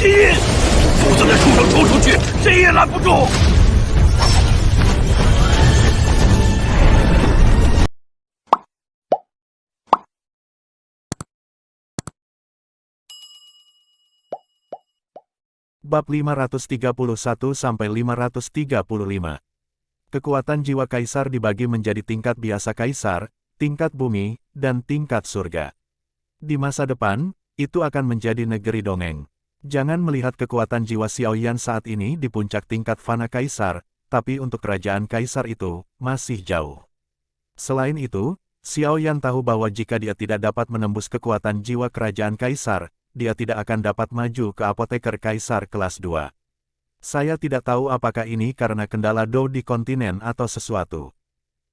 引，否则那畜生冲出去，谁也拦不住。Bab 531-535. Kekuatan jiwa kaisar dibagi menjadi tingkat biasa kaisar, tingkat bumi, dan tingkat surga. Di masa depan, itu akan menjadi negeri dongeng. Jangan melihat kekuatan jiwa Xiaoyan saat ini di puncak tingkat fana kaisar, tapi untuk kerajaan kaisar itu, masih jauh. Selain itu, Xiaoyan tahu bahwa jika dia tidak dapat menembus kekuatan jiwa kerajaan kaisar, dia tidak akan dapat maju ke apoteker kaisar kelas 2. Saya tidak tahu apakah ini karena kendala Dou di kontinen atau sesuatu.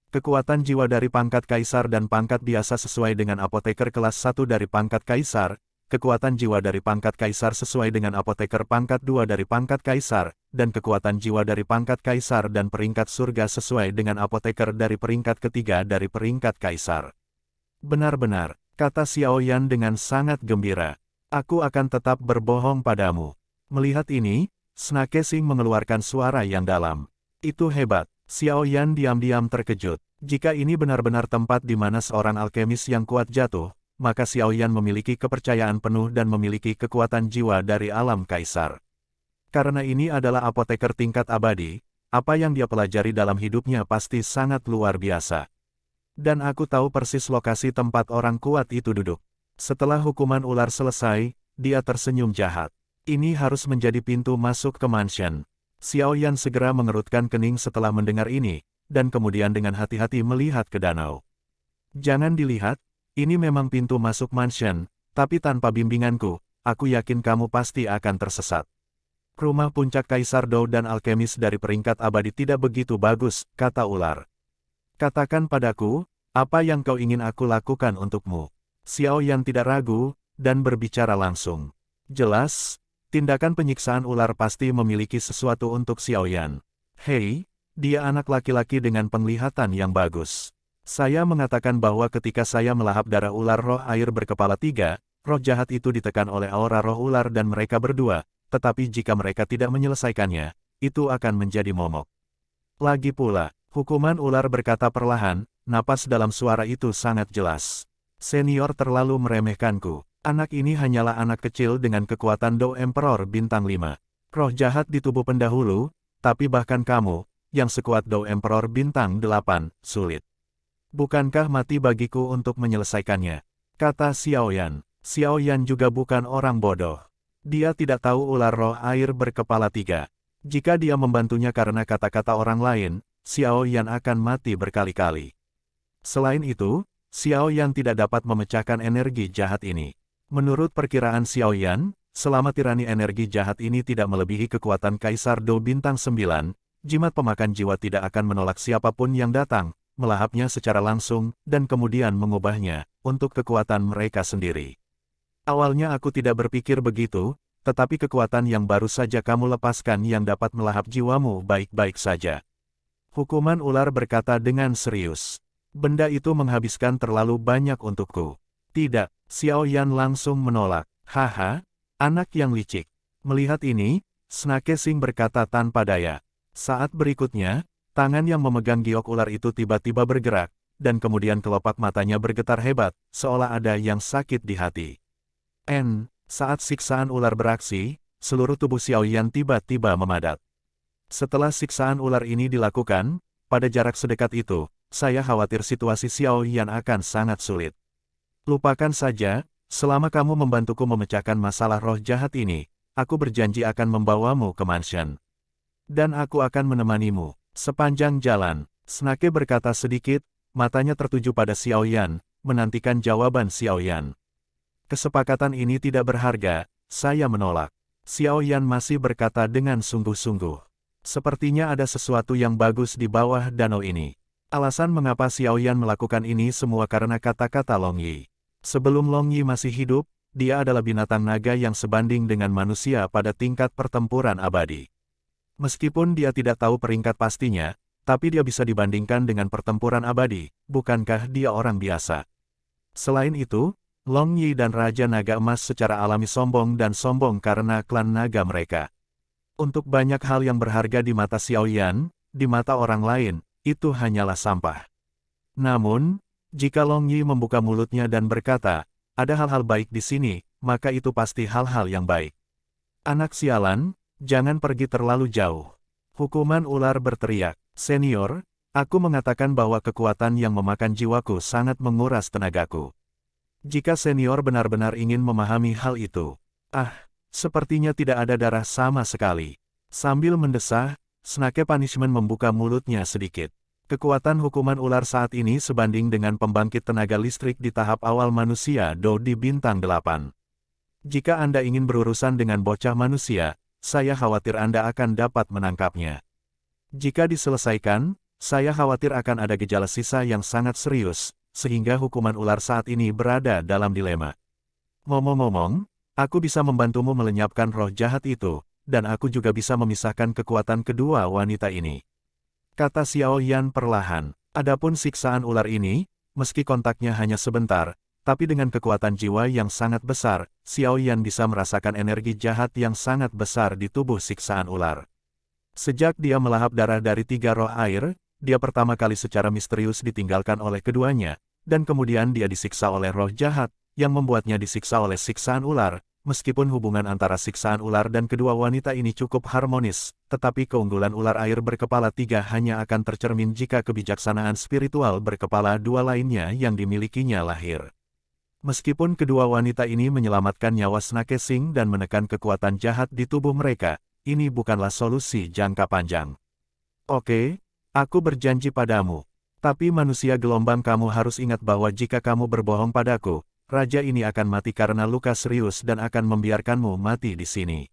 Kekuatan jiwa dari pangkat kaisar dan pangkat biasa sesuai dengan apoteker kelas 1 dari pangkat kaisar, kekuatan jiwa dari pangkat kaisar sesuai dengan apoteker pangkat 2 dari pangkat kaisar, dan kekuatan jiwa dari pangkat kaisar dan peringkat surga sesuai dengan apoteker dari peringkat ketiga dari peringkat kaisar. Benar-benar, kata Xiaoyan dengan sangat gembira. Aku akan tetap berbohong padamu. Melihat ini, Snake Sing mengeluarkan suara yang dalam. Itu hebat. Xiaoyan diam-diam terkejut. Jika ini benar-benar tempat di mana seorang alkemis yang kuat jatuh, maka Xiaoyan memiliki kepercayaan penuh dan memiliki kekuatan jiwa dari alam kaisar. Karena ini adalah apoteker tingkat abadi, apa yang dia pelajari dalam hidupnya pasti sangat luar biasa. Dan aku tahu persis lokasi tempat orang kuat itu duduk. Setelah hukuman ular selesai, dia tersenyum jahat. Ini harus menjadi pintu masuk ke mansion. Xiaoyan segera mengerutkan kening setelah mendengar ini, dan kemudian dengan hati-hati melihat ke danau. Jangan dilihat, ini memang pintu masuk mansion, tapi tanpa bimbinganku, aku yakin kamu pasti akan tersesat. Rumah puncak Kaisar Dou dan alkemis dari peringkat abadi tidak begitu bagus, kata ular. Katakan padaku, apa yang kau ingin aku lakukan untukmu? Xiaoyan tidak ragu, dan berbicara langsung. Jelas, tindakan penyiksaan ular pasti memiliki sesuatu untuk Xiaoyan. Hei, dia anak laki-laki dengan penglihatan yang bagus. Saya mengatakan bahwa ketika saya melahap darah ular roh air berkepala 3, roh jahat itu ditekan oleh aura roh ular dan mereka berdua, tetapi jika mereka tidak menyelesaikannya, itu akan menjadi momok. Lagi pula, hukuman ular berkata perlahan, napas dalam suara itu sangat jelas. Senior terlalu meremehkanku. Anak ini hanyalah anak kecil dengan kekuatan Dou Emperor bintang 5. Roh jahat di tubuh pendahulu, tapi bahkan kamu, yang sekuat Dou Emperor bintang 8, sulit. Bukankah mati bagiku untuk menyelesaikannya? Kata Xiaoyan. Xiaoyan juga bukan orang bodoh. Dia tidak tahu ular roh air berkepala 3. Jika dia membantunya karena kata-kata orang lain, Xiaoyan akan mati berkali-kali. Selain itu, Xiaoyan tidak dapat memecahkan energi jahat ini. Menurut perkiraan Xiaoyan, selama tirani energi jahat ini tidak melebihi kekuatan Kaisar Dou bintang 9, jimat pemakan jiwa tidak akan menolak siapapun yang datang, melahapnya secara langsung, dan kemudian mengubahnya, untuk kekuatan mereka sendiri. Awalnya aku tidak berpikir begitu, tetapi kekuatan yang baru saja kamu lepaskan yang dapat melahap jiwamu baik-baik saja. Hukuman ular berkata dengan serius. Benda itu menghabiskan terlalu banyak untukku. Tidak, Xiaoyan langsung menolak. Haha, anak yang licik. Melihat ini, Snake Sing berkata tanpa daya. Saat berikutnya, tangan yang memegang giok ular itu tiba-tiba bergerak, dan kemudian kelopak matanya bergetar hebat, seolah ada yang sakit di hati. Saat siksaan ular beraksi, seluruh tubuh Xiaoyan tiba-tiba memadat. Setelah siksaan ular ini dilakukan, pada jarak sedekat itu, saya khawatir situasi Xiaoyan akan sangat sulit. Lupakan saja, selama kamu membantuku memecahkan masalah roh jahat ini, aku berjanji akan membawamu ke mansion. Dan aku akan menemanimu, sepanjang jalan. Snake berkata sedikit, matanya tertuju pada Xiaoyan, menantikan jawaban Xiaoyan. Kesepakatan ini tidak berharga, saya menolak. Xiaoyan masih berkata dengan sungguh-sungguh. Sepertinya ada sesuatu yang bagus di bawah danau ini. Alasan mengapa Xiaoyan melakukan ini semua karena kata-kata Long Yi. Sebelum Long Yi masih hidup, dia adalah binatang naga yang sebanding dengan manusia pada tingkat pertempuran abadi. Meskipun dia tidak tahu peringkat pastinya, tapi dia bisa dibandingkan dengan pertempuran abadi, bukankah dia orang biasa? Selain itu, Long Yi dan Raja Naga Emas secara alami sombong dan sombong karena klan naga mereka. Untuk banyak hal yang berharga di mata Xiao Yan, di mata orang lain, itu hanyalah sampah. Namun, jika Long Yi membuka mulutnya dan berkata, ada hal-hal baik di sini, maka itu pasti hal-hal yang baik. Anak sialan, jangan pergi terlalu jauh. Hukuman ular berteriak, senior, aku mengatakan bahwa kekuatan yang memakan jiwaku sangat menguras tenagaku. Jika senior benar-benar ingin memahami hal itu, sepertinya tidak ada darah sama sekali. Sambil mendesah, Snake Punishment membuka mulutnya sedikit. Kekuatan hukuman ular saat ini sebanding dengan pembangkit tenaga listrik di tahap awal manusia Do di bintang 8. Jika Anda ingin berurusan dengan bocah manusia, saya khawatir Anda akan dapat menangkapnya. Jika diselesaikan, saya khawatir akan ada gejala sisa yang sangat serius, sehingga hukuman ular saat ini berada dalam dilema. Ngomong-ngomong, aku bisa membantumu melenyapkan roh jahat itu, dan aku juga bisa memisahkan kekuatan kedua wanita ini. Kata Xiao Yan perlahan. Adapun siksaan ular ini, meski kontaknya hanya sebentar, tapi dengan kekuatan jiwa yang sangat besar, Xiao Yan bisa merasakan energi jahat yang sangat besar di tubuh siksaan ular. Sejak dia melahap darah dari 3 roh air, dia pertama kali secara misterius ditinggalkan oleh keduanya, dan kemudian dia disiksa oleh roh jahat, yang membuatnya disiksa oleh siksaan ular. Meskipun hubungan antara siksaan ular dan kedua wanita ini cukup harmonis, tetapi keunggulan ular air berkepala 3 hanya akan tercermin jika kebijaksanaan spiritual berkepala 2 lainnya yang dimilikinya lahir. Meskipun kedua wanita ini menyelamatkan nyawa Snake Sing dan menekan kekuatan jahat di tubuh mereka, ini bukanlah solusi jangka panjang. Oke, aku berjanji padamu. Tapi manusia gelombang, kamu harus ingat bahwa jika kamu berbohong padaku, raja ini akan mati karena luka serius dan akan membiarkanmu mati di sini.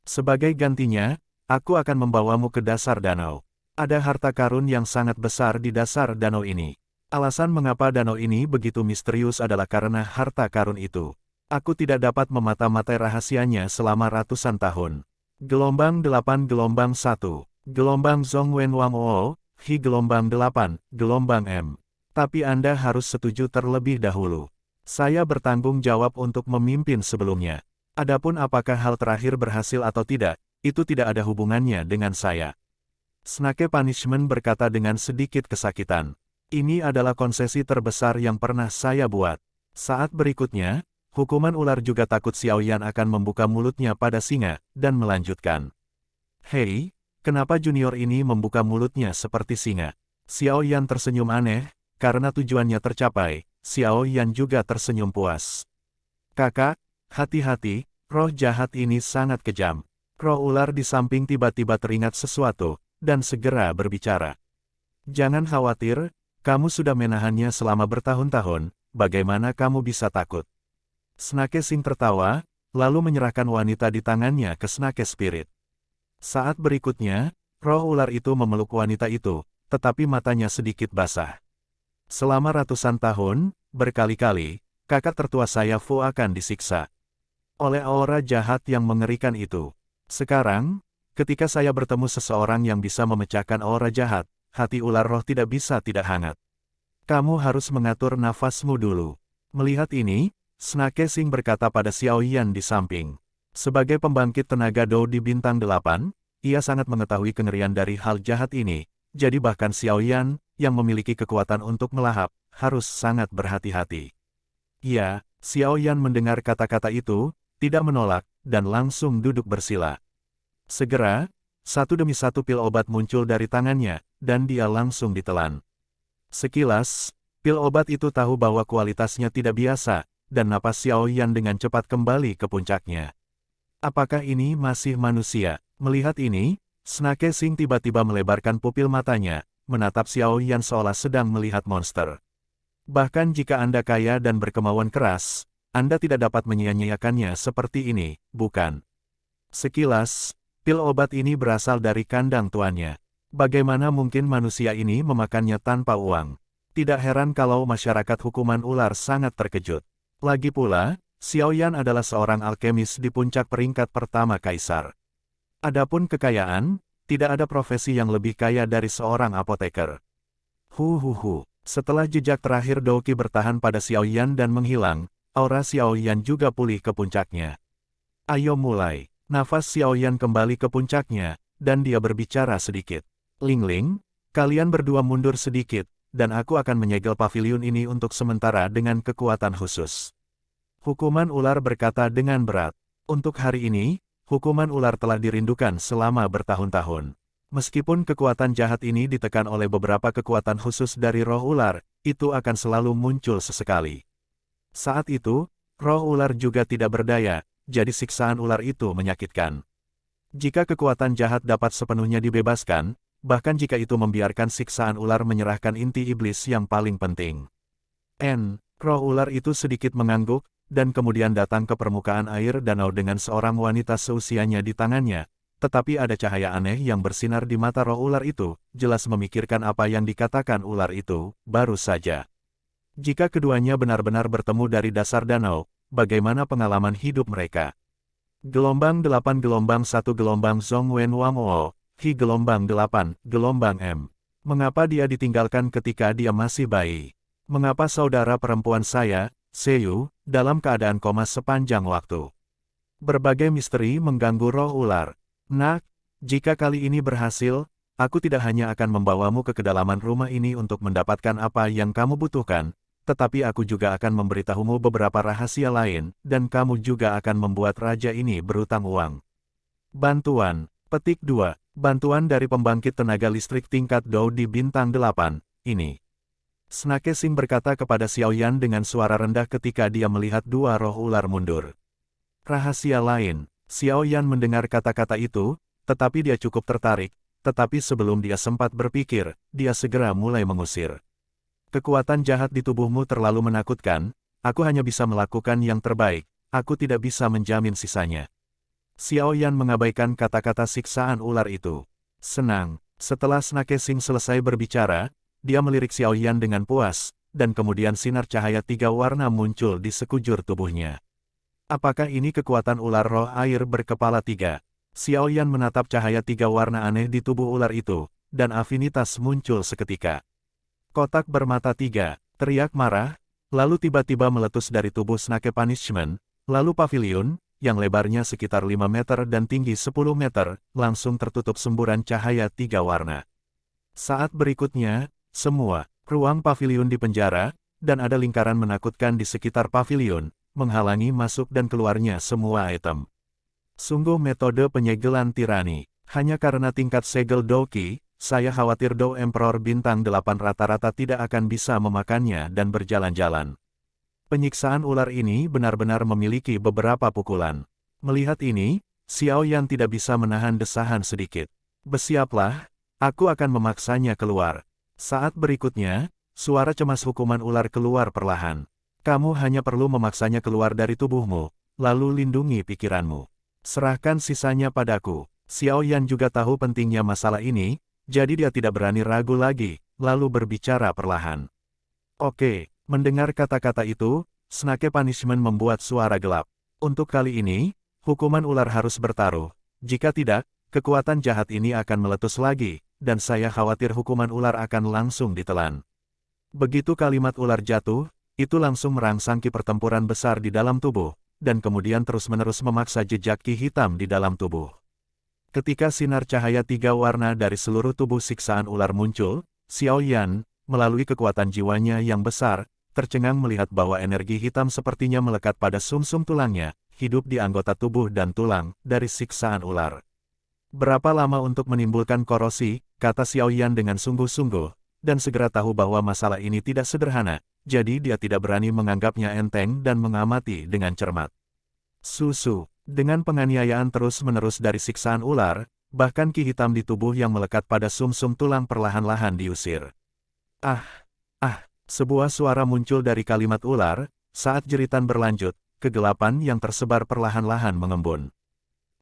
Sebagai gantinya, aku akan membawamu ke dasar danau. Ada harta karun yang sangat besar di dasar danau ini. Alasan mengapa danau ini begitu misterius adalah karena harta karun itu. Aku tidak dapat memata-matai rahasianya selama ratusan tahun. Gelombang 8 Gelombang 1 Gelombang Zhongwen Wang O, Hi Gelombang 8, Gelombang M. Tapi Anda harus setuju terlebih dahulu. Saya bertanggung jawab untuk memimpin sebelumnya. Adapun apakah hal terakhir berhasil atau tidak, itu tidak ada hubungannya dengan saya. Snake Punishment berkata dengan sedikit kesakitan. Ini adalah konsesi terbesar yang pernah saya buat. Saat berikutnya, hukuman ular juga takut Xiao Yan akan membuka mulutnya pada singa, dan melanjutkan. Hei, kenapa junior ini membuka mulutnya seperti singa? Xiao Yan tersenyum aneh, karena tujuannya tercapai. Xiao Yan juga tersenyum puas. Kakak, hati-hati, roh jahat ini sangat kejam. Roh ular di samping tiba-tiba teringat sesuatu, dan segera berbicara. Jangan khawatir, kamu sudah menahannya selama bertahun-tahun, bagaimana kamu bisa takut? Snake Sing tertawa, lalu menyerahkan wanita di tangannya ke Snake Spirit. Saat berikutnya, roh ular itu memeluk wanita itu, tetapi matanya sedikit basah. Selama ratusan tahun, berkali-kali, kakak tertua saya Fu akan disiksa oleh aura jahat yang mengerikan itu. Sekarang, ketika saya bertemu seseorang yang bisa memecahkan aura jahat, hati ular roh tidak bisa tidak hangat. Kamu harus mengatur nafasmu dulu. Melihat ini, Snake Sing berkata pada Xiao Yan di samping. Sebagai pembangkit tenaga Do di bintang 8, ia sangat mengetahui kengerian dari hal jahat ini, jadi bahkan Xiao Yan, yang memiliki kekuatan untuk melahap, harus sangat berhati-hati. Ya, Xiao Yan mendengar kata-kata itu, tidak menolak, dan langsung duduk bersila. Segera, satu demi satu pil obat muncul dari tangannya, dan dia langsung ditelan. Sekilas, pil obat itu tahu bahwa kualitasnya tidak biasa, dan napas Xiao Yan dengan cepat kembali ke puncaknya. Apakah ini masih manusia? Melihat ini, Snake Sing tiba-tiba melebarkan pupil matanya, menatap Xiao Yan seolah sedang melihat monster. Bahkan jika Anda kaya dan berkemauan keras, Anda tidak dapat menyia-nyiakannya seperti ini, bukan? Sekilas, pil obat ini berasal dari kandang tuannya. Bagaimana mungkin manusia ini memakannya tanpa uang? Tidak heran kalau masyarakat hukuman ular sangat terkejut. Lagi pula, Xiao Yan adalah seorang alkemis di puncak peringkat pertama kaisar. Adapun kekayaan, tidak ada profesi yang lebih kaya dari seorang apoteker. Setelah jejak terakhir Douqi bertahan pada Xiao Yan dan menghilang, aura Xiaoyan juga pulih ke puncaknya. Ayo mulai. Nafas Xiaoyan kembali ke puncaknya, dan dia berbicara sedikit. Ling Ling, kalian berdua mundur sedikit, dan aku akan menyegel paviliun ini untuk sementara dengan kekuatan khusus. Hukuman ular berkata dengan berat. Untuk hari ini, hukuman ular telah dirindukan selama bertahun-tahun. Meskipun kekuatan jahat ini ditekan oleh beberapa kekuatan khusus dari roh ular, itu akan selalu muncul sesekali. Saat itu, roh ular juga tidak berdaya, jadi siksaan ular itu menyakitkan. Jika kekuatan jahat dapat sepenuhnya dibebaskan, bahkan jika itu membiarkan siksaan ular menyerahkan inti iblis yang paling penting. Roh ular itu sedikit mengangguk, dan kemudian datang ke permukaan air danau dengan seorang wanita seusianya di tangannya, tetapi ada cahaya aneh yang bersinar di mata roh ular itu, jelas memikirkan apa yang dikatakan ular itu, baru saja. Jika keduanya benar-benar bertemu dari dasar danau, bagaimana pengalaman hidup mereka? Gelombang 8 gelombang 1 gelombang Zhong Wen Wang O, Hi gelombang 8, gelombang M. Mengapa dia ditinggalkan ketika dia masih bayi? Mengapa saudara perempuan saya, Seiyu, dalam keadaan koma sepanjang waktu? Berbagai misteri mengganggu roh ular. Nak, jika kali ini berhasil, aku tidak hanya akan membawamu ke kedalaman rumah ini untuk mendapatkan apa yang kamu butuhkan, tetapi aku juga akan memberitahumu beberapa rahasia lain, dan kamu juga akan membuat raja ini berutang uang. Bantuan, petik 2, bantuan dari pembangkit tenaga listrik tingkat Dou di bintang 8, ini. Snake Sing berkata kepada Xiaoyan dengan suara rendah ketika dia melihat dua roh ular mundur. Rahasia lain, Xiaoyan mendengar kata-kata itu, tetapi dia cukup tertarik, tetapi sebelum dia sempat berpikir, dia segera mulai mengusir. Kekuatan jahat di tubuhmu terlalu menakutkan, aku hanya bisa melakukan yang terbaik, aku tidak bisa menjamin sisanya. Xiaoyan mengabaikan kata-kata siksaan ular itu. Senang, setelah Snake Sing selesai berbicara, dia melirik Xiaoyan dengan puas, dan kemudian sinar cahaya 3 warna muncul di sekujur tubuhnya. Apakah ini kekuatan ular roh air berkepala 3? Xiaoyan menatap cahaya 3 warna aneh di tubuh ular itu, dan afinitas muncul seketika. Kotak bermata 3, teriak marah, lalu tiba-tiba meletus dari tubuh Snake Punishment, lalu paviliun, yang lebarnya sekitar 5 meter dan tinggi 10 meter, langsung tertutup semburan cahaya 3 warna. Saat berikutnya, semua ruang paviliun dipenjara, dan ada lingkaran menakutkan di sekitar paviliun, menghalangi masuk dan keluarnya semua item. Sungguh metode penyegelan tirani. Hanya karena tingkat segel Doki, saya khawatir Dou Emperor bintang 8 rata-rata tidak akan bisa memakannya dan berjalan-jalan. Penyiksaan ular ini benar-benar memiliki beberapa pukulan. Melihat ini, Xiaoyan tidak bisa menahan desahan sedikit. Bersiaplah, aku akan memaksanya keluar. Saat berikutnya, suara cemas hukuman ular keluar perlahan. Kamu hanya perlu memaksanya keluar dari tubuhmu, lalu lindungi pikiranmu. Serahkan sisanya padaku. Xiaoyan juga tahu pentingnya masalah ini, jadi dia tidak berani ragu lagi, lalu berbicara perlahan. Oke, mendengar kata-kata itu, Snake Punishment membuat suara gelap. Untuk kali ini, hukuman ular harus bertaruh. Jika tidak, kekuatan jahat ini akan meletus lagi, dan saya khawatir hukuman ular akan langsung ditelan. Begitu kalimat ular jatuh, itu langsung merangsangki pertempuran besar di dalam tubuh, dan kemudian terus-menerus memaksa jejak ki hitam di dalam tubuh. Ketika sinar cahaya 3 warna dari seluruh tubuh siksaan ular muncul, Xiaoyan, melalui kekuatan jiwanya yang besar, tercengang melihat bahwa energi hitam sepertinya melekat pada sumsum tulangnya, hidup di anggota tubuh dan tulang, dari siksaan ular. Berapa lama untuk menimbulkan korosi, kata Xiaoyan dengan sungguh-sungguh, dan segera tahu bahwa masalah ini tidak sederhana, jadi dia tidak berani menganggapnya enteng dan mengamati dengan cermat. Dengan penganiayaan terus-menerus dari siksaan ular, bahkan ki hitam di tubuh yang melekat pada sumsum tulang perlahan-lahan diusir. Sebuah suara muncul dari kalimat ular, saat jeritan berlanjut, kegelapan yang tersebar perlahan-lahan mengembun.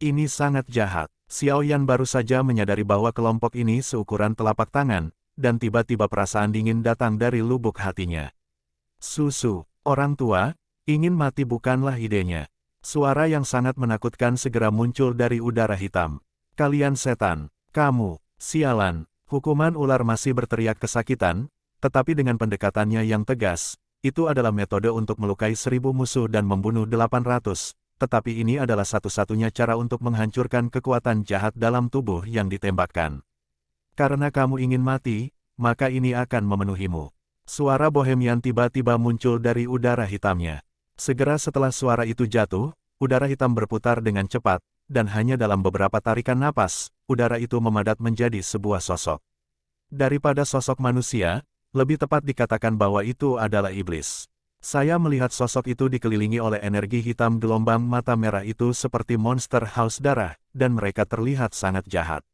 Ini sangat jahat. Xiaoyan baru saja menyadari bahwa kelompok ini seukuran telapak tangan, dan tiba-tiba perasaan dingin datang dari lubuk hatinya. Orang tua, ingin mati bukanlah idenya. Suara yang sangat menakutkan segera muncul dari udara hitam. Kalian setan, kamu, sialan. Hukuman ular masih berteriak kesakitan, tetapi dengan pendekatannya yang tegas, itu adalah metode untuk melukai 1000 musuh dan membunuh 800, tetapi ini adalah satu-satunya cara untuk menghancurkan kekuatan jahat dalam tubuh yang ditembakkan. Karena kamu ingin mati, maka ini akan memenuhimu. Suara Bohemian tiba-tiba muncul dari udara hitamnya. Segera setelah suara itu jatuh, udara hitam berputar dengan cepat, dan hanya dalam beberapa tarikan napas, udara itu memadat menjadi sebuah sosok. Daripada sosok manusia, lebih tepat dikatakan bahwa itu adalah iblis. Saya melihat sosok itu dikelilingi oleh energi hitam gelombang mata merah itu seperti monster haus darah, dan mereka terlihat sangat jahat.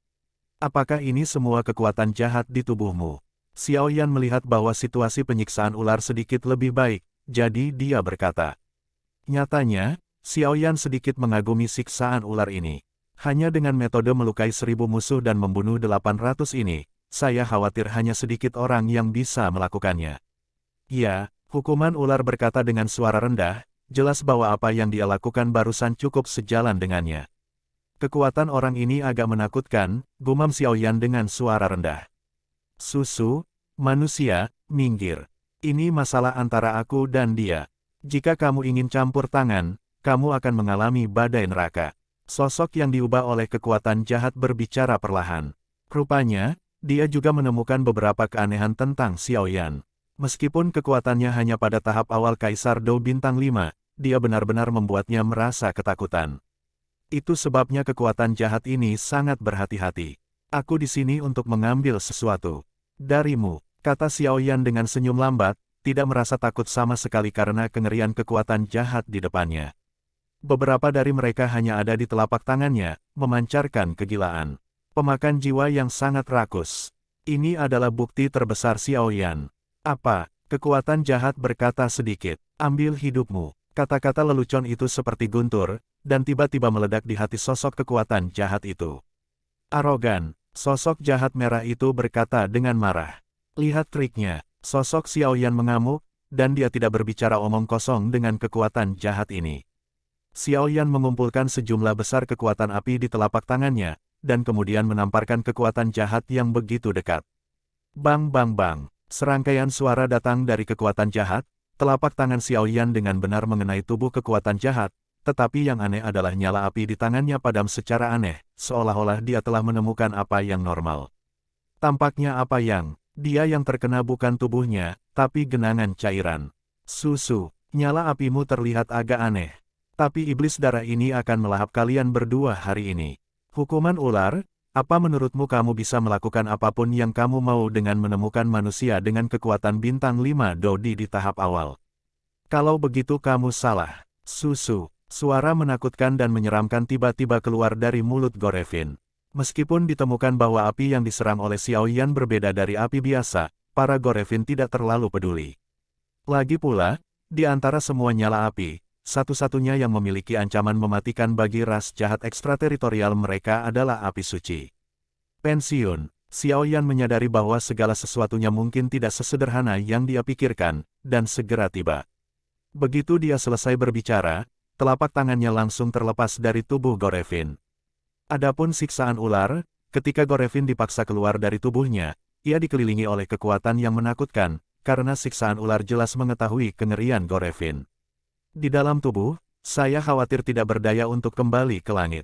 Apakah ini semua kekuatan jahat di tubuhmu? Xiao Yan melihat bahwa situasi penyiksaan ular sedikit lebih baik, jadi dia berkata. Nyatanya, Xiao Yan sedikit mengagumi siksaan ular ini. Hanya dengan metode melukai 1000 musuh dan membunuh 800 ini, saya khawatir hanya sedikit orang yang bisa melakukannya. Ya, hukuman ular berkata dengan suara rendah, jelas bahwa apa yang dia lakukan barusan cukup sejalan dengannya. Kekuatan orang ini agak menakutkan, gumam Xiao Yan dengan suara rendah. Susu, manusia, minggir. Ini masalah antara aku dan dia. Jika kamu ingin campur tangan, kamu akan mengalami badai neraka. Sosok yang diubah oleh kekuatan jahat berbicara perlahan. Rupanya, dia juga menemukan beberapa keanehan tentang Xiao Yan. Meskipun kekuatannya hanya pada tahap awal Kaisar Dou Bintang 5, dia benar-benar membuatnya merasa ketakutan. Itu sebabnya kekuatan jahat ini sangat berhati-hati. Aku di sini untuk mengambil sesuatu darimu, kata Xiao Yan dengan senyum lambat, tidak merasa takut sama sekali karena kengerian kekuatan jahat di depannya. Beberapa dari mereka hanya ada di telapak tangannya, memancarkan kegilaan. Pemakan jiwa yang sangat rakus. Ini adalah bukti terbesar Xiao Yan. Apa? Kekuatan jahat berkata sedikit. Ambil hidupmu. Kata-kata lelucon itu seperti guntur, dan tiba-tiba meledak di hati sosok kekuatan jahat itu. Arogan, sosok jahat merah itu berkata dengan marah. Lihat triknya, sosok Xiao Yan mengamuk, dan dia tidak berbicara omong kosong dengan kekuatan jahat ini. Xiao Yan mengumpulkan sejumlah besar kekuatan api di telapak tangannya, dan kemudian menamparkan kekuatan jahat yang begitu dekat. Bang bang bang, serangkaian suara datang dari kekuatan jahat. Telapak tangan Xiao Yan dengan benar mengenai tubuh kekuatan jahat, tetapi yang aneh adalah nyala api di tangannya padam secara aneh, seolah-olah dia telah menemukan apa yang normal. Tampaknya dia yang terkena bukan tubuhnya, tapi genangan cairan. Susu, nyala apimu terlihat agak aneh. Tapi iblis darah ini akan melahap kalian berdua hari ini. Hukuman ular, apa menurutmu kamu bisa melakukan apapun yang kamu mau dengan menemukan manusia dengan kekuatan bintang 5 Dodi di tahap awal? Kalau begitu kamu salah. Susu, suara menakutkan dan menyeramkan tiba-tiba keluar dari mulut Gorevin. Meskipun ditemukan bahwa api yang diserang oleh Xiao Yan berbeda dari api biasa, para Gorevin tidak terlalu peduli. Lagi pula, di antara semua nyala api, satu-satunya yang memiliki ancaman mematikan bagi ras jahat ekstrateritorial mereka adalah api suci. Pensiun, Xiao Yan menyadari bahwa segala sesuatunya mungkin tidak sesederhana yang dia pikirkan, dan segera tiba. Begitu dia selesai berbicara, telapak tangannya langsung terlepas dari tubuh Gorevin. Adapun siksaan ular, ketika Gorevin dipaksa keluar dari tubuhnya, ia dikelilingi oleh kekuatan yang menakutkan, karena siksaan ular jelas mengetahui kengerian Gorevin. Di dalam tubuh, saya khawatir tidak berdaya untuk kembali ke langit.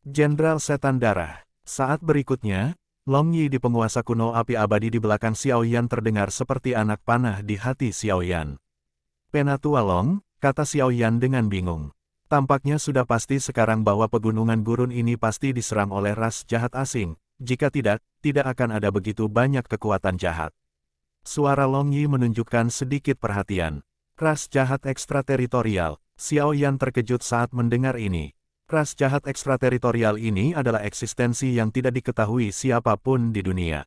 Jenderal Setan Darah. Saat berikutnya, Long Yi di penguasa kuno api abadi di belakang Xiao Yan terdengar seperti anak panah di hati Xiao Yan. Penatua Long, kata Xiao Yan dengan bingung. Tampaknya sudah pasti sekarang bahwa pegunungan gurun ini pasti diserang oleh ras jahat asing, jika tidak akan ada begitu banyak kekuatan jahat. Suara Long Yi menunjukkan sedikit perhatian. Ras jahat ekstrateritorial, Xiao Yan terkejut saat mendengar ini. Ras jahat ekstrateritorial ini adalah eksistensi yang tidak diketahui siapapun di dunia.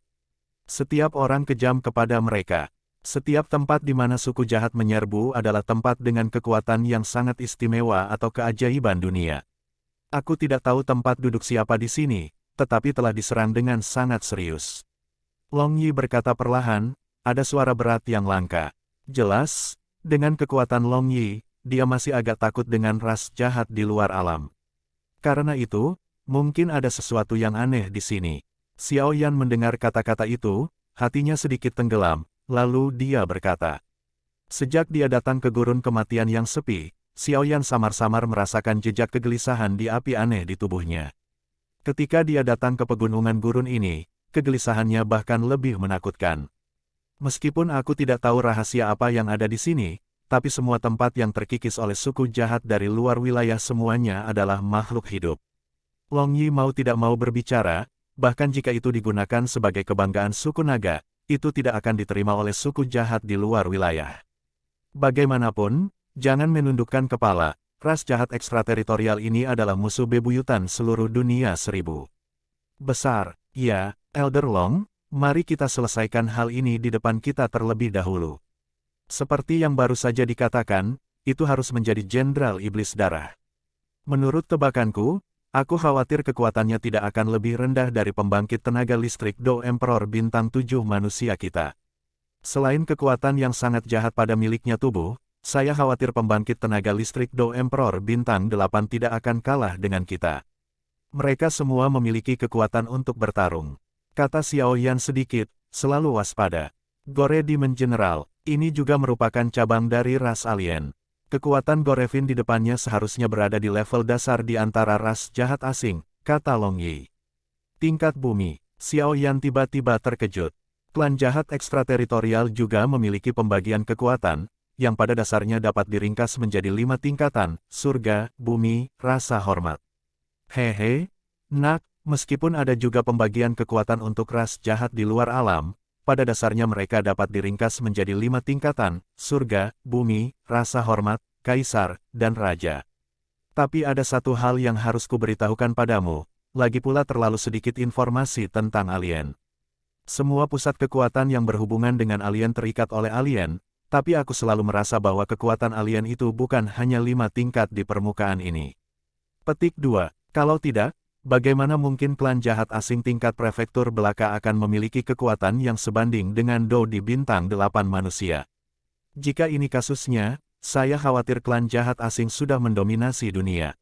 Setiap orang kejam kepada mereka. Setiap tempat di mana suku jahat menyerbu adalah tempat dengan kekuatan yang sangat istimewa atau keajaiban dunia. Aku tidak tahu tempat duduk siapa di sini, tetapi telah diserang dengan sangat serius. Long Yi berkata perlahan, ada suara berat yang langka. Jelas, dengan kekuatan Long Yi, dia masih agak takut dengan ras jahat di luar alam. Karena itu, mungkin ada sesuatu yang aneh di sini. Xiao Yan mendengar kata-kata itu, hatinya sedikit tenggelam, lalu dia berkata. Sejak dia datang ke gurun kematian yang sepi, Xiaoyan samar-samar merasakan jejak kegelisahan di api aneh di tubuhnya. Ketika dia datang ke pegunungan gurun ini, kegelisahannya bahkan lebih menakutkan. Meskipun aku tidak tahu rahasia apa yang ada di sini, tapi semua tempat yang terkikis oleh suku jahat dari luar wilayah semuanya adalah makhluk hidup. Long Yi mau tidak mau berbicara, bahkan jika itu digunakan sebagai kebanggaan suku naga, itu tidak akan diterima oleh suku jahat di luar wilayah. Bagaimanapun, jangan menundukkan kepala, ras jahat ekstrateritorial ini adalah musuh bebuyutan seluruh dunia 1000. Besar, ya, Elder Long, mari kita selesaikan hal ini di depan kita terlebih dahulu. Seperti yang baru saja dikatakan, itu harus menjadi Jenderal Iblis Darah. Menurut tebakanku, aku khawatir kekuatannya tidak akan lebih rendah dari pembangkit tenaga listrik Do Emperor bintang 7 manusia kita. Selain kekuatan yang sangat jahat pada miliknya tubuh, saya khawatir pembangkit tenaga listrik Do Emperor bintang 8 tidak akan kalah dengan kita. Mereka semua memiliki kekuatan untuk bertarung. Kata Xiaoyan sedikit, selalu waspada. Gore Demon General, ini juga merupakan cabang dari ras alien. Kekuatan Gorevin di depannya seharusnya berada di level dasar di antara ras jahat asing, kata Long Yi. Tingkat bumi, Xiaoyan tiba-tiba terkejut. Klan jahat ekstrateritorial juga memiliki pembagian kekuatan, yang pada dasarnya dapat diringkas menjadi 5 tingkatan, surga, bumi, rasa hormat. Hehe, nak, meskipun ada juga pembagian kekuatan untuk ras jahat di luar alam, pada dasarnya mereka dapat diringkas menjadi 5 tingkatan, surga, bumi, rasa hormat, kaisar, dan raja. Tapi ada satu hal yang harus kuberitahukan padamu, lagi pula terlalu sedikit informasi tentang alien. Semua pusat kekuatan yang berhubungan dengan alien terikat oleh alien, tapi aku selalu merasa bahwa kekuatan alien itu bukan hanya 5 tingkat di permukaan ini. Petik 2. Kalau tidak, bagaimana mungkin klan jahat asing tingkat prefektur belaka akan memiliki kekuatan yang sebanding dengan Do di bintang 8 manusia? Jika ini kasusnya, saya khawatir klan jahat asing sudah mendominasi dunia.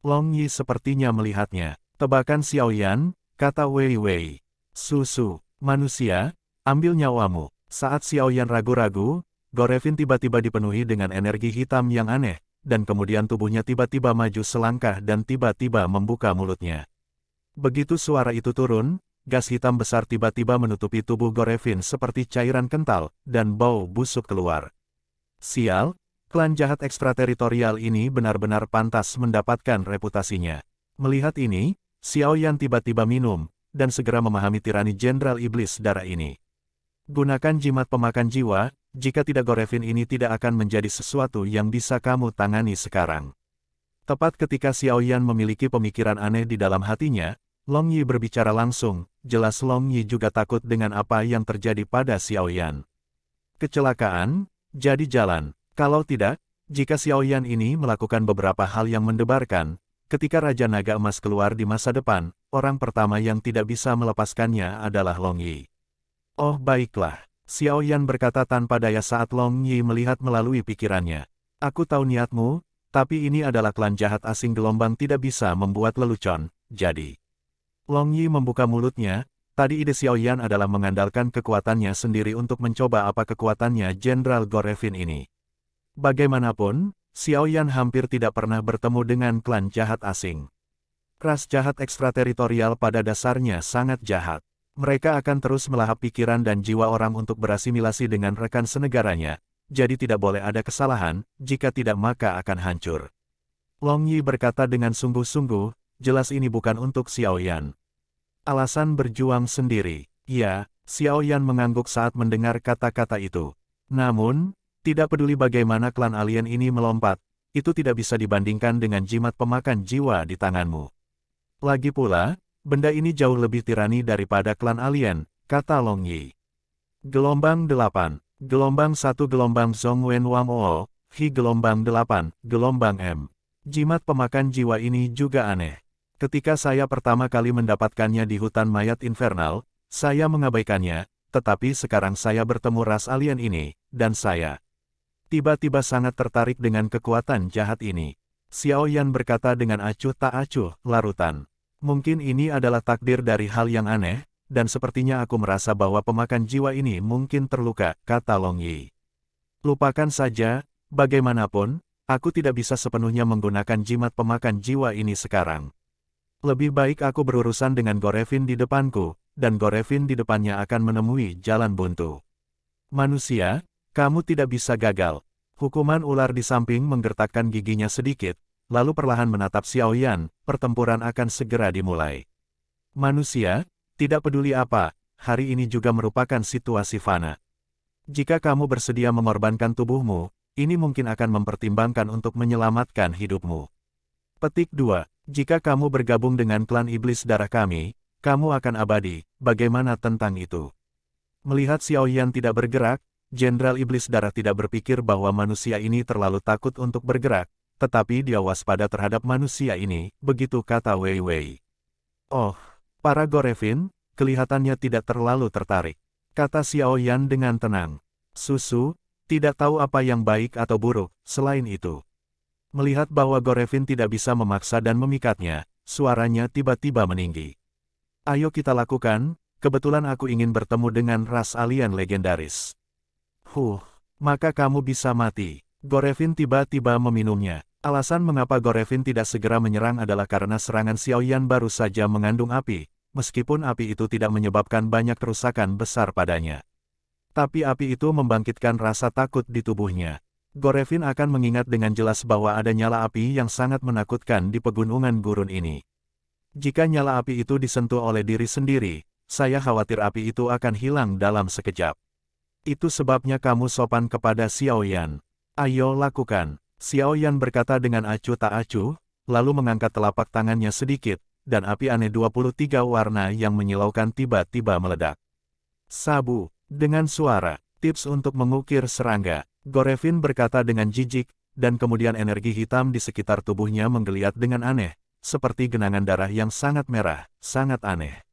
Long Yi sepertinya melihatnya. Tebakan Xiaoyan, kata Wei Wei. Susu, manusia, ambil nyawamu. Saat Xiaoyan ragu-ragu, Gorevin tiba-tiba dipenuhi dengan energi hitam yang aneh, dan kemudian tubuhnya tiba-tiba maju selangkah dan tiba-tiba membuka mulutnya. Begitu suara itu turun, gas hitam besar tiba-tiba menutupi tubuh Gorevin seperti cairan kental, dan bau busuk keluar. Sial, klan jahat ekstrateritorial ini benar-benar pantas mendapatkan reputasinya. Melihat ini, Xiaoyan tiba-tiba minum, dan segera memahami tirani Jenderal Iblis Darah ini. Gunakan jimat pemakan jiwa, jika tidak Gorevin ini tidak akan menjadi sesuatu yang bisa kamu tangani sekarang. Tepat ketika Xiaoyan memiliki pemikiran aneh di dalam hatinya, Long Yi berbicara langsung, jelas Long Yi juga takut dengan apa yang terjadi pada Xiaoyan. Kecelakaan, jadi jalan. Kalau tidak, jika Xiaoyan ini melakukan beberapa hal yang mendebarkan, ketika Raja Naga Emas keluar di masa depan, orang pertama yang tidak bisa melepaskannya adalah Long Yi. Oh baiklah, Xiaoyan berkata tanpa daya saat Long Yi melihat melalui pikirannya. Aku tahu niatmu, tapi ini adalah klan jahat asing gelombang tidak bisa membuat lelucon, jadi. Long Yi membuka mulutnya, tadi ide Xiaoyan adalah mengandalkan kekuatannya sendiri untuk mencoba apa kekuatannya Jenderal Gorevin ini. Bagaimanapun, Xiaoyan hampir tidak pernah bertemu dengan klan jahat asing. Ras jahat ekstrateritorial pada dasarnya sangat jahat. Mereka akan terus melahap pikiran dan jiwa orang untuk berasimilasi dengan rekan senegaranya, jadi tidak boleh ada kesalahan, jika tidak maka akan hancur. Long Yi berkata dengan sungguh-sungguh, jelas ini bukan untuk Xiaoyan. Alasan berjuang sendiri. Ya, Xiaoyan mengangguk saat mendengar kata-kata itu. Namun, tidak peduli bagaimana klan alien ini melompat, itu tidak bisa dibandingkan dengan jimat pemakan jiwa di tanganmu. Lagi pula, benda ini jauh lebih tirani daripada klan alien, kata Long Yi. Gelombang 8, gelombang 1 gelombang Zhongwen Wang O, Hi gelombang 8, gelombang M. Jimat pemakan jiwa ini juga aneh. Ketika saya pertama kali mendapatkannya di hutan mayat infernal, saya mengabaikannya, tetapi sekarang saya bertemu ras alien ini, dan saya tiba-tiba sangat tertarik dengan kekuatan jahat ini. Xiaoyan berkata dengan acuh tak acuh, larutan. Mungkin ini adalah takdir dari hal yang aneh, dan sepertinya aku merasa bahwa pemakan jiwa ini mungkin terluka, kata Long Yi. Lupakan saja, bagaimanapun, aku tidak bisa sepenuhnya menggunakan jimat pemakan jiwa ini sekarang. Lebih baik aku berurusan dengan Gorevin di depanku, dan Gorevin di depannya akan menemui jalan buntu. Manusia, kamu tidak bisa gagal. Hukuman ular di samping menggertakkan giginya sedikit, lalu perlahan menatap Xiaoyan, pertempuran akan segera dimulai. Manusia, tidak peduli apa, hari ini juga merupakan situasi fana. Jika kamu bersedia mengorbankan tubuhmu, ini mungkin akan mempertimbangkan untuk menyelamatkan hidupmu. Petik 2. Jika kamu bergabung dengan klan iblis darah kami, kamu akan abadi, bagaimana tentang itu? Melihat Xiaoyan tidak bergerak, Jenderal Iblis Darah tidak berpikir bahwa manusia ini terlalu takut untuk bergerak, tetapi dia waspada terhadap manusia ini, begitu kata Wei Wei. Oh, para Gorevin, kelihatannya tidak terlalu tertarik, kata Xiaoyan dengan tenang. Susu, tidak tahu apa yang baik atau buruk, selain itu. Melihat bahwa Gorevin tidak bisa memaksa dan memikatnya, suaranya tiba-tiba meninggi. Ayo kita lakukan, kebetulan aku ingin bertemu dengan ras alien legendaris. Maka kamu bisa mati. Gorevin tiba-tiba meminumnya. Alasan mengapa Gorevin tidak segera menyerang adalah karena serangan Xiaoyan baru saja mengandung api, meskipun api itu tidak menyebabkan banyak kerusakan besar padanya. Tapi api itu membangkitkan rasa takut di tubuhnya. Gorevin akan mengingat dengan jelas bahwa ada nyala api yang sangat menakutkan di pegunungan gurun ini. Jika nyala api itu disentuh oleh diri sendiri, saya khawatir api itu akan hilang dalam sekejap. Itu sebabnya kamu sopan kepada Xiaoyan. Ayo lakukan. Xiaoyan berkata dengan acuh tak acuh, lalu mengangkat telapak tangannya sedikit, dan api aneh 23 warna yang menyilaukan tiba-tiba meledak. Sabu, dengan suara, tips untuk mengukir serangga. Gorevin berkata dengan jijik, dan kemudian energi hitam di sekitar tubuhnya menggeliat dengan aneh, seperti genangan darah yang sangat merah, sangat aneh.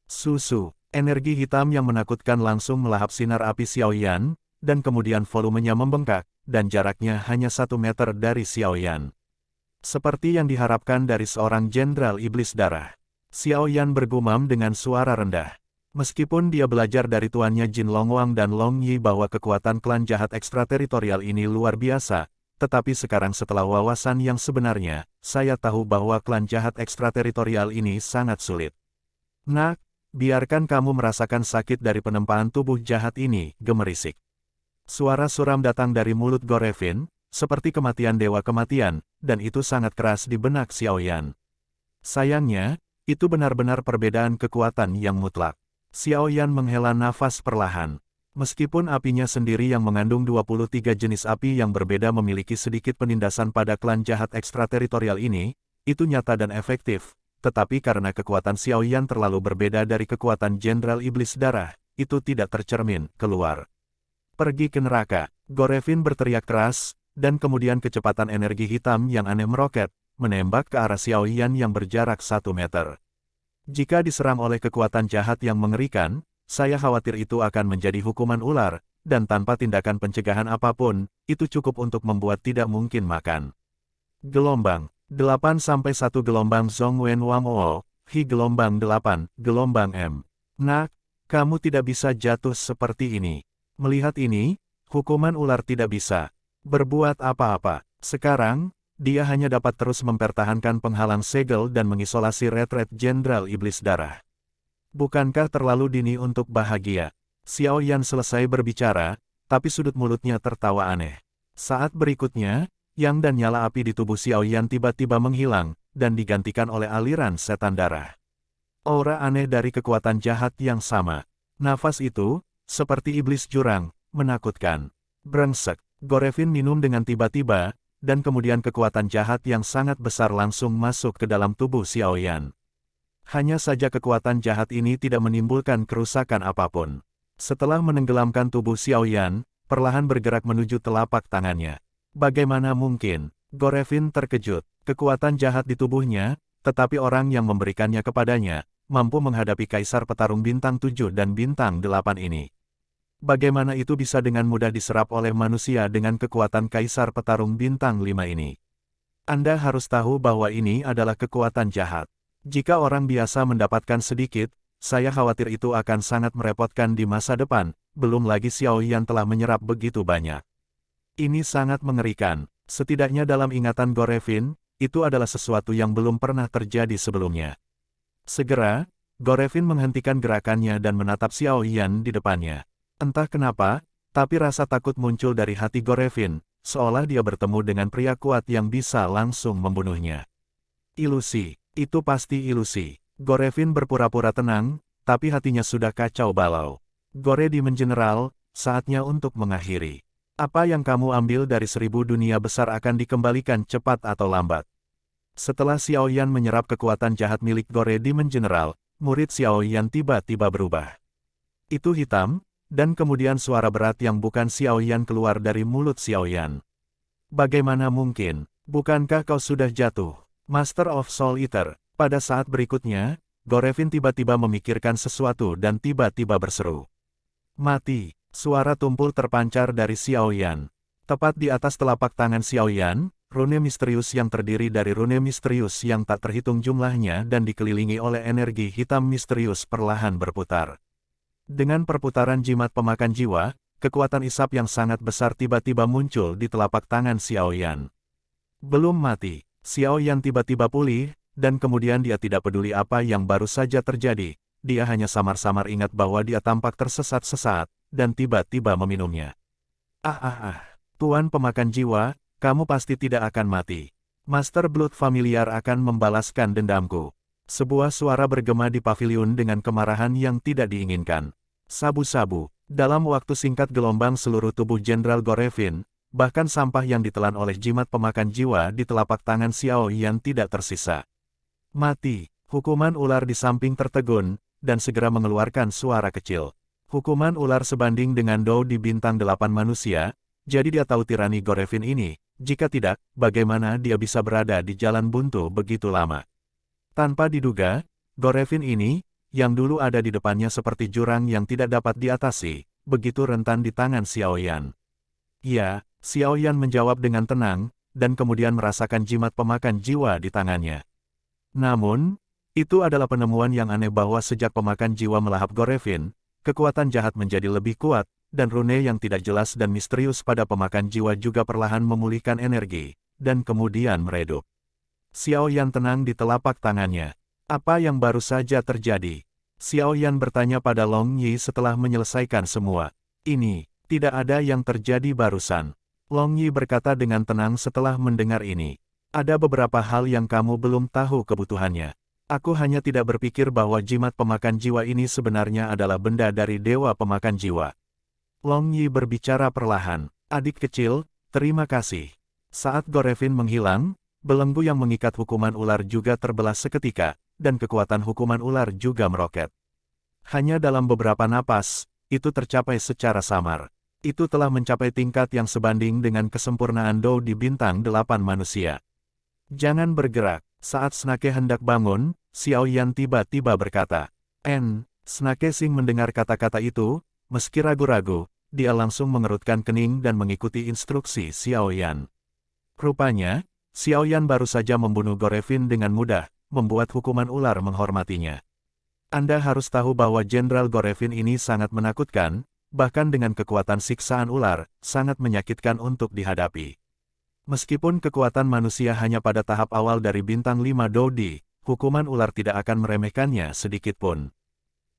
Susu, energi hitam yang menakutkan langsung melahap sinar api Xiaoyan, dan kemudian volumenya membengkak, dan jaraknya hanya 1 meter dari Xiaoyan. Seperti yang diharapkan dari seorang jenderal iblis darah. Xiaoyan bergumam dengan suara rendah. Meskipun dia belajar dari tuannya Jin Longwang dan Long Yi bahwa kekuatan klan jahat ekstrateritorial ini luar biasa, tetapi sekarang setelah wawasan yang sebenarnya, saya tahu bahwa klan jahat ekstrateritorial ini sangat sulit. Nak, biarkan kamu merasakan sakit dari penempaan tubuh jahat ini, gemerisik. Suara suram datang dari mulut Gorevin, seperti kematian dewa kematian, dan itu sangat keras di benak Xiaoyan. Sayangnya, itu benar-benar perbedaan kekuatan yang mutlak. Xiaoyan menghela nafas perlahan. Meskipun apinya sendiri yang mengandung 23 jenis api yang berbeda memiliki sedikit penindasan pada klan jahat ekstrateritorial ini, itu nyata dan efektif, tetapi karena kekuatan Xiaoyan terlalu berbeda dari kekuatan Jenderal Iblis Darah, itu tidak tercermin keluar. Pergi ke neraka, Gorevin berteriak keras, dan kemudian kecepatan energi hitam yang aneh meroket, menembak ke arah Xiaoyan yang berjarak 1 meter. Jika diserang oleh kekuatan jahat yang mengerikan, saya khawatir itu akan menjadi hukuman ular, dan tanpa tindakan pencegahan apapun, itu cukup untuk membuat tidak mungkin makan. Gelombang 8-1 gelombang Zhong Wen Wang O, Hi gelombang 8, gelombang M. Nak, kamu tidak bisa jatuh seperti ini. Melihat ini, hukuman ular tidak bisa berbuat apa-apa. Sekarang, dia hanya dapat terus mempertahankan penghalang segel dan mengisolasi retret Jenderal Iblis Darah. Bukankah terlalu dini untuk bahagia? Xiaoyan selesai berbicara, tapi sudut mulutnya tertawa aneh. Saat berikutnya, yang dan nyala api di tubuh Xiaoyan tiba-tiba menghilang, dan digantikan oleh aliran setan darah. Aura aneh dari kekuatan jahat yang sama. Nafas itu, seperti iblis jurang, menakutkan. Brengsek, Gorevin minum dengan tiba-tiba, dan kemudian kekuatan jahat yang sangat besar langsung masuk ke dalam tubuh Xiaoyan. Hanya saja kekuatan jahat ini tidak menimbulkan kerusakan apapun. Setelah menenggelamkan tubuh Xiaoyan, perlahan bergerak menuju telapak tangannya. Bagaimana mungkin? Gorevin terkejut. Kekuatan jahat di tubuhnya, tetapi orang yang memberikannya kepadanya, mampu menghadapi Kaisar Petarung Bintang 7 dan Bintang 8 ini. Bagaimana itu bisa dengan mudah diserap oleh manusia dengan kekuatan Kaisar Petarung Bintang 5 ini? Anda harus tahu bahwa ini adalah kekuatan jahat. Jika orang biasa mendapatkan sedikit, saya khawatir itu akan sangat merepotkan di masa depan, belum lagi Xiaoyan telah menyerap begitu banyak. Ini sangat mengerikan. Setidaknya dalam ingatan Gorevin, itu adalah sesuatu yang belum pernah terjadi sebelumnya. Segera, Gorevin menghentikan gerakannya dan menatap Xiao Yan di depannya. Entah kenapa, tapi rasa takut muncul dari hati Gorevin, seolah dia bertemu dengan pria kuat yang bisa langsung membunuhnya. Ilusi, itu pasti ilusi. Gorevin berpura-pura tenang, tapi hatinya sudah kacau balau. Gore Demon General, saatnya untuk mengakhiri. Apa yang kamu ambil dari 1000 dunia besar akan dikembalikan cepat atau lambat. Setelah Xiao Yan menyerap kekuatan jahat milik Gore Demon General, murid Xiao Yan tiba-tiba berubah. Itu hitam, dan kemudian suara berat yang bukan Xiao Yan keluar dari mulut Xiao Yan. Bagaimana mungkin? Bukankah kau sudah jatuh? Master of Soul Eater. Pada saat berikutnya, Gorevin tiba-tiba memikirkan sesuatu dan tiba-tiba berseru. Mati! Suara tumpul terpancar dari Xiao Yan. Tepat di atas telapak tangan Xiao Yan, rune misterius yang terdiri dari rune misterius yang tak terhitung jumlahnya dan dikelilingi oleh energi hitam misterius perlahan berputar. Dengan perputaran jimat pemakan jiwa, kekuatan isap yang sangat besar tiba-tiba muncul di telapak tangan Xiao Yan. Belum mati, Xiao Yan tiba-tiba pulih, dan kemudian dia tidak peduli apa yang baru saja terjadi, dia hanya samar-samar ingat bahwa dia tampak tersesat-sesat, dan tiba-tiba meminumnya. Tuan pemakan jiwa, kamu pasti tidak akan mati. Master Blood Familiar akan membalaskan dendamku. Sebuah suara bergema di pavilion dengan kemarahan yang tidak diinginkan. Sabu-sabu, dalam waktu singkat gelombang seluruh tubuh Jenderal Gorevin, bahkan sampah yang ditelan oleh jimat pemakan jiwa di telapak tangan Xiao Yan tidak tersisa. Mati, hukuman ular di samping tertegun, dan segera mengeluarkan suara kecil. Hukuman ular sebanding dengan Dou di bintang 8 manusia, jadi dia tahu tirani Gorevin ini, jika tidak, bagaimana dia bisa berada di jalan buntu begitu lama. Tanpa diduga, Gorevin ini, yang dulu ada di depannya seperti jurang yang tidak dapat diatasi, begitu rentan di tangan Xiao Yan. Ya, Xiao Yan menjawab dengan tenang, dan kemudian merasakan jimat pemakan jiwa di tangannya. Namun, itu adalah penemuan yang aneh bahwa sejak pemakan jiwa melahap Gorevin, kekuatan jahat menjadi lebih kuat, dan rune yang tidak jelas dan misterius pada pemakan jiwa juga perlahan memulihkan energi, dan kemudian meredup. Xiao Yan tenang di telapak tangannya. Apa yang baru saja terjadi? Xiao Yan bertanya pada Long Yi setelah menyelesaikan semua. Ini, tidak ada yang terjadi barusan. Long Yi berkata dengan tenang setelah mendengar ini. Ada beberapa hal yang kamu belum tahu kebutuhannya. Aku hanya tidak berpikir bahwa jimat pemakan jiwa ini sebenarnya adalah benda dari dewa pemakan jiwa. Long Yi berbicara perlahan. Adik kecil, terima kasih. Saat Gorevin menghilang, belenggu yang mengikat hukuman ular juga terbelah seketika, dan kekuatan hukuman ular juga meroket. Hanya dalam beberapa napas, itu tercapai secara samar. Itu telah mencapai tingkat yang sebanding dengan kesempurnaan Dou di bintang 8 manusia. Jangan bergerak. Saat Snake hendak bangun, Xiao Yan tiba-tiba berkata, Snake Sing mendengar kata-kata itu, meski ragu-ragu, dia langsung mengerutkan kening dan mengikuti instruksi Xiao Yan. Rupanya, Xiao Yan baru saja membunuh Gorevin dengan mudah, membuat hukuman ular menghormatinya. Anda harus tahu bahwa Jenderal Gorevin ini sangat menakutkan, bahkan dengan kekuatan siksaan ular, sangat menyakitkan untuk dihadapi. Meskipun kekuatan manusia hanya pada tahap awal dari bintang 5 Dodi, hukuman ular tidak akan meremehkannya sedikitpun.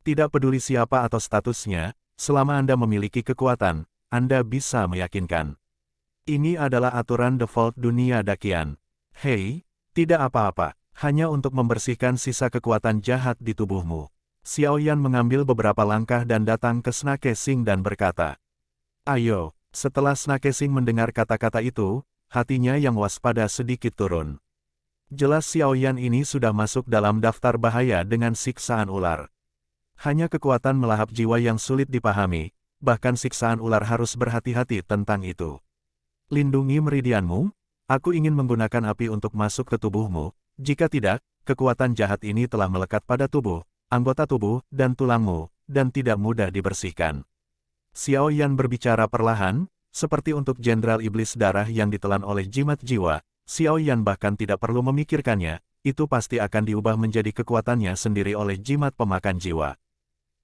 Tidak peduli siapa atau statusnya, selama Anda memiliki kekuatan, Anda bisa meyakinkan. Ini adalah aturan default dunia Dakian. Hei, tidak apa-apa, hanya untuk membersihkan sisa kekuatan jahat di tubuhmu. Xiao Yan mengambil beberapa langkah dan datang ke Snake Sing dan berkata, Ayo. Setelah Snake Sing mendengar kata-kata itu, hatinya yang waspada sedikit turun. Jelas Xiao Yan ini sudah masuk dalam daftar bahaya dengan siksaan ular. Hanya kekuatan melahap jiwa yang sulit dipahami, bahkan siksaan ular harus berhati-hati tentang itu. Lindungi meridianmu, aku ingin menggunakan api untuk masuk ke tubuhmu, jika tidak, kekuatan jahat ini telah melekat pada tubuh, anggota tubuh, dan tulangmu, dan tidak mudah dibersihkan. Xiao Yan berbicara perlahan, seperti untuk Jenderal Iblis Darah yang ditelan oleh jimat jiwa, Xiao Yan bahkan tidak perlu memikirkannya, itu pasti akan diubah menjadi kekuatannya sendiri oleh jimat pemakan jiwa.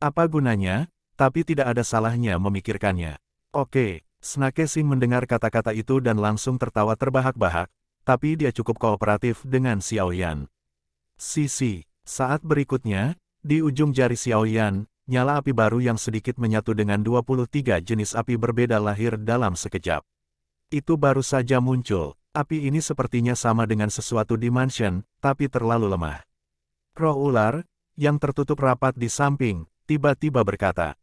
Apa gunanya, tapi tidak ada salahnya memikirkannya. Oke, Snake Sing mendengar kata-kata itu dan langsung tertawa terbahak-bahak, tapi dia cukup kooperatif dengan Xiao Yan. Sisi, saat berikutnya, di ujung jari Xiao Yan, nyala api baru yang sedikit menyatu dengan 23 jenis api berbeda lahir dalam sekejap. Itu baru saja muncul, api ini sepertinya sama dengan sesuatu dimension, tapi terlalu lemah. Roh ular, yang tertutup rapat di samping, tiba-tiba berkata,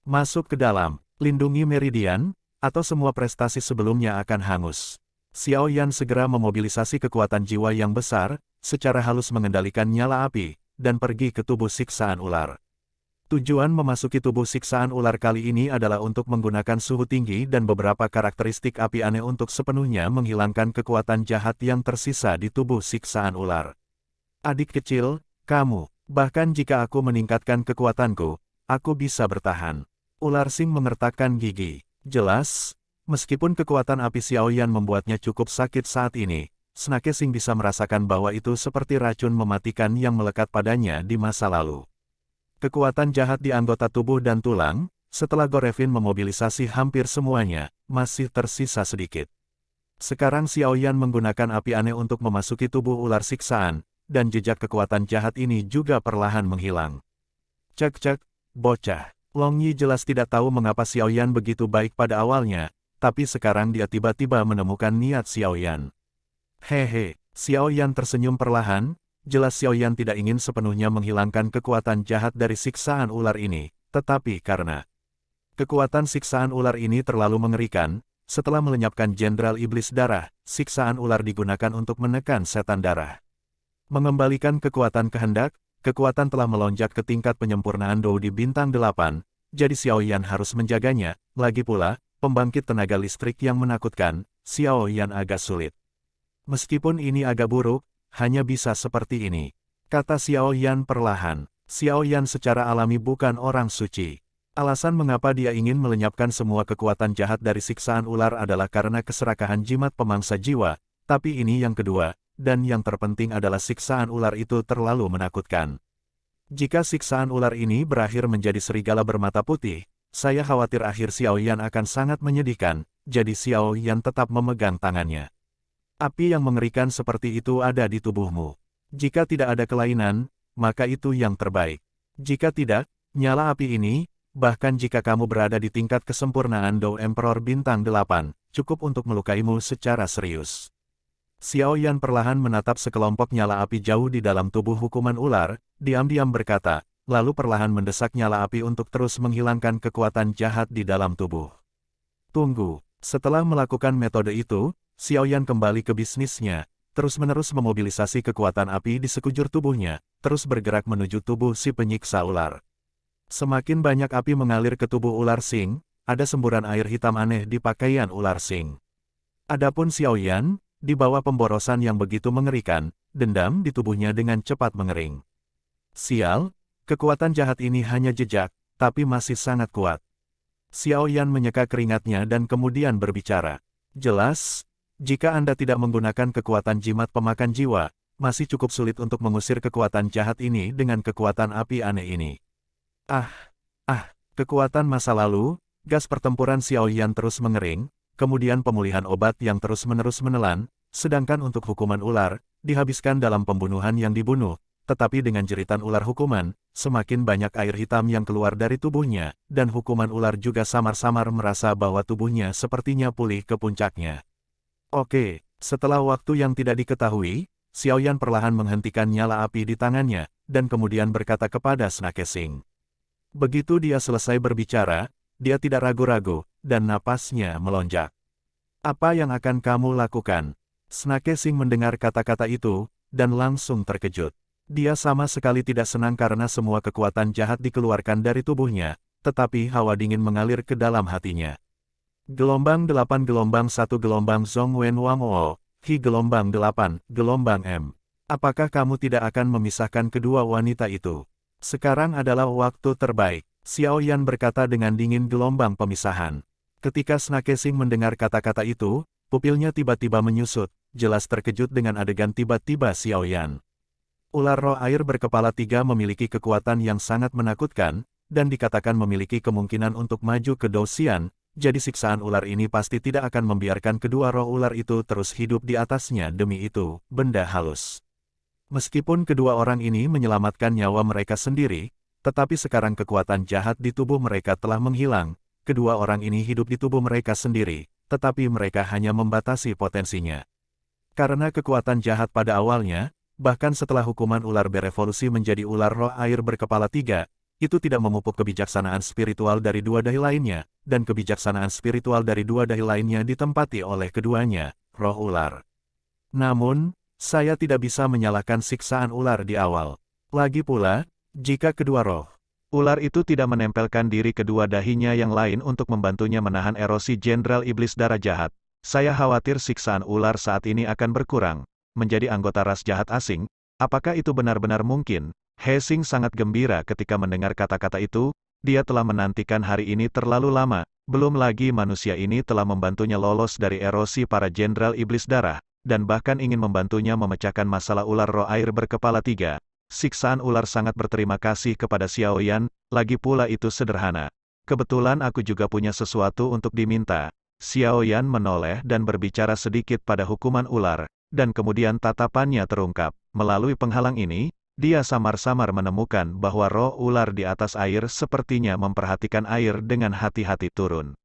"Masuk ke dalam, lindungi Meridian, atau semua prestasi sebelumnya akan hangus." Xiao Yan segera memobilisasi kekuatan jiwa yang besar, secara halus mengendalikan nyala api, dan pergi ke tubuh siksaan ular. Tujuan memasuki tubuh siksaan ular kali ini adalah untuk menggunakan suhu tinggi dan beberapa karakteristik api aneh untuk sepenuhnya menghilangkan kekuatan jahat yang tersisa di tubuh siksaan ular. Adik kecil, kamu, bahkan jika aku meningkatkan kekuatanku, aku bisa bertahan. Ular Sing mengertakkan gigi. Jelas, meskipun kekuatan api Xiao Yan membuatnya cukup sakit saat ini, Snake Sing bisa merasakan bahwa itu seperti racun mematikan yang melekat padanya di masa lalu. Kekuatan jahat di anggota tubuh dan tulang, setelah Gorevin memobilisasi hampir semuanya, masih tersisa sedikit. Sekarang Xiao Yan menggunakan api aneh untuk memasuki tubuh ular siksaan, dan jejak kekuatan jahat ini juga perlahan menghilang. Cek-cek, bocah. Long Yi jelas tidak tahu mengapa Xiao Yan begitu baik pada awalnya, tapi sekarang dia tiba-tiba menemukan niat Xiao Yan. Hehe, Xiao Yan tersenyum perlahan, jelas Xiao Yan tidak ingin sepenuhnya menghilangkan kekuatan jahat dari siksaan ular ini, tetapi karena kekuatan siksaan ular ini terlalu mengerikan, setelah melenyapkan Jenderal Iblis Darah, siksaan ular digunakan untuk menekan setan darah. Mengembalikan kekuatan kehendak, kekuatan telah melonjak ke tingkat penyempurnaan Dou di bintang 8, jadi Xiao Yan harus menjaganya, lagi pula, pembangkit tenaga listrik yang menakutkan, Xiao Yan agak sulit. Meskipun ini agak buruk, hanya bisa seperti ini, kata Xiao Yan perlahan. Xiao Yan secara alami bukan orang suci. Alasan mengapa dia ingin melenyapkan semua kekuatan jahat dari siksaan ular adalah karena keserakahan jimat pemangsa jiwa, tapi ini yang kedua. Dan yang terpenting adalah siksaan ular itu terlalu menakutkan. Jika siksaan ular ini berakhir menjadi serigala bermata putih, saya khawatir akhir Xiao Yan akan sangat menyedihkan, jadi Xiao Yan tetap memegang tangannya. Api yang mengerikan seperti itu ada di tubuhmu. Jika tidak ada kelainan, maka itu yang terbaik. Jika tidak, nyala api ini, bahkan jika kamu berada di tingkat kesempurnaan Dou Emperor bintang 8, cukup untuk melukaimu secara serius. Xiao Yan perlahan menatap sekelompok nyala api jauh di dalam tubuh hukuman ular, diam-diam berkata, lalu perlahan mendesak nyala api untuk terus menghilangkan kekuatan jahat di dalam tubuh. Tunggu, setelah melakukan metode itu, Xiao Yan kembali ke bisnisnya, terus-menerus memobilisasi kekuatan api di sekujur tubuhnya, terus bergerak menuju tubuh si penyiksa ular. Semakin banyak api mengalir ke tubuh ular Sing, ada semburan air hitam aneh di pakaian ular Sing. Adapun Xiao Yan, di bawah pemborosan yang begitu mengerikan, dendam di tubuhnya dengan cepat mengering. Sial, kekuatan jahat ini hanya jejak, tapi masih sangat kuat. Xiao Yan menyeka keringatnya dan kemudian berbicara. Jelas, jika Anda tidak menggunakan kekuatan jimat pemakan jiwa, masih cukup sulit untuk mengusir kekuatan jahat ini dengan kekuatan api aneh ini. Kekuatan masa lalu, gas pertempuran Xiao Yan terus mengering, kemudian pemulihan obat yang terus-menerus menelan, sedangkan untuk hukuman ular, dihabiskan dalam pembunuhan yang dibunuh, tetapi dengan jeritan ular hukuman, semakin banyak air hitam yang keluar dari tubuhnya, dan hukuman ular juga samar-samar merasa bahwa tubuhnya sepertinya pulih ke puncaknya. Oke, setelah waktu yang tidak diketahui, Xiao Yan perlahan menghentikan nyala api di tangannya, dan kemudian berkata kepada Snake Sing. Begitu dia selesai berbicara, dia tidak ragu-ragu, dan napasnya melonjak. Apa yang akan kamu lakukan? Snake Sing mendengar kata-kata itu, dan langsung terkejut. Dia sama sekali tidak senang karena semua kekuatan jahat dikeluarkan dari tubuhnya, tetapi hawa dingin mengalir ke dalam hatinya. Gelombang 8 gelombang 1 gelombang Zhong Wen Wang O, Hi gelombang 8, gelombang M. Apakah kamu tidak akan memisahkan kedua wanita itu? Sekarang adalah waktu terbaik. Xiao Yan berkata dengan dingin gelombang pemisahan. Ketika Snake Sing mendengar kata-kata itu, pupilnya tiba-tiba menyusut, jelas terkejut dengan adegan tiba-tiba Xiao Yan. Ular roh air berkepala 3 memiliki kekuatan yang sangat menakutkan, dan dikatakan memiliki kemungkinan untuk maju ke Dou Xian, jadi siksaan ular ini pasti tidak akan membiarkan kedua roh ular itu terus hidup di atasnya. Demi itu, benda halus. Meskipun kedua orang ini menyelamatkan nyawa mereka sendiri, tetapi sekarang kekuatan jahat di tubuh mereka telah menghilang. Kedua orang ini hidup di tubuh mereka sendiri, tetapi mereka hanya membatasi potensinya. Karena kekuatan jahat pada awalnya, bahkan setelah hukuman ular berevolusi menjadi ular roh air berkepala 3, itu tidak memupuk kebijaksanaan spiritual dari dua dahi lainnya, dan kebijaksanaan spiritual dari dua dahi lainnya ditempati oleh keduanya, roh ular. Namun, saya tidak bisa menyalahkan siksaan ular di awal. Lagi pula, jika kedua roh ular itu tidak menempelkan diri kedua dahinya yang lain untuk membantunya menahan erosi Jenderal Iblis Darah Jahat, saya khawatir siksaan ular saat ini akan berkurang, menjadi anggota ras jahat asing. Apakah itu benar-benar mungkin? Hesing sangat gembira ketika mendengar kata-kata itu. Dia telah menantikan hari ini terlalu lama, belum lagi manusia ini telah membantunya lolos dari erosi para Jenderal Iblis Darah, dan bahkan ingin membantunya memecahkan masalah ular roh air berkepala 3. Siksaan ular sangat berterima kasih kepada Xiaoyan, lagi pula itu sederhana. Kebetulan aku juga punya sesuatu untuk diminta. Xiaoyan menoleh dan berbicara sedikit pada hukuman ular, dan kemudian tatapannya terungkap. Melalui penghalang ini, dia samar-samar menemukan bahwa roh ular di atas air sepertinya memperhatikan air dengan hati-hati turun.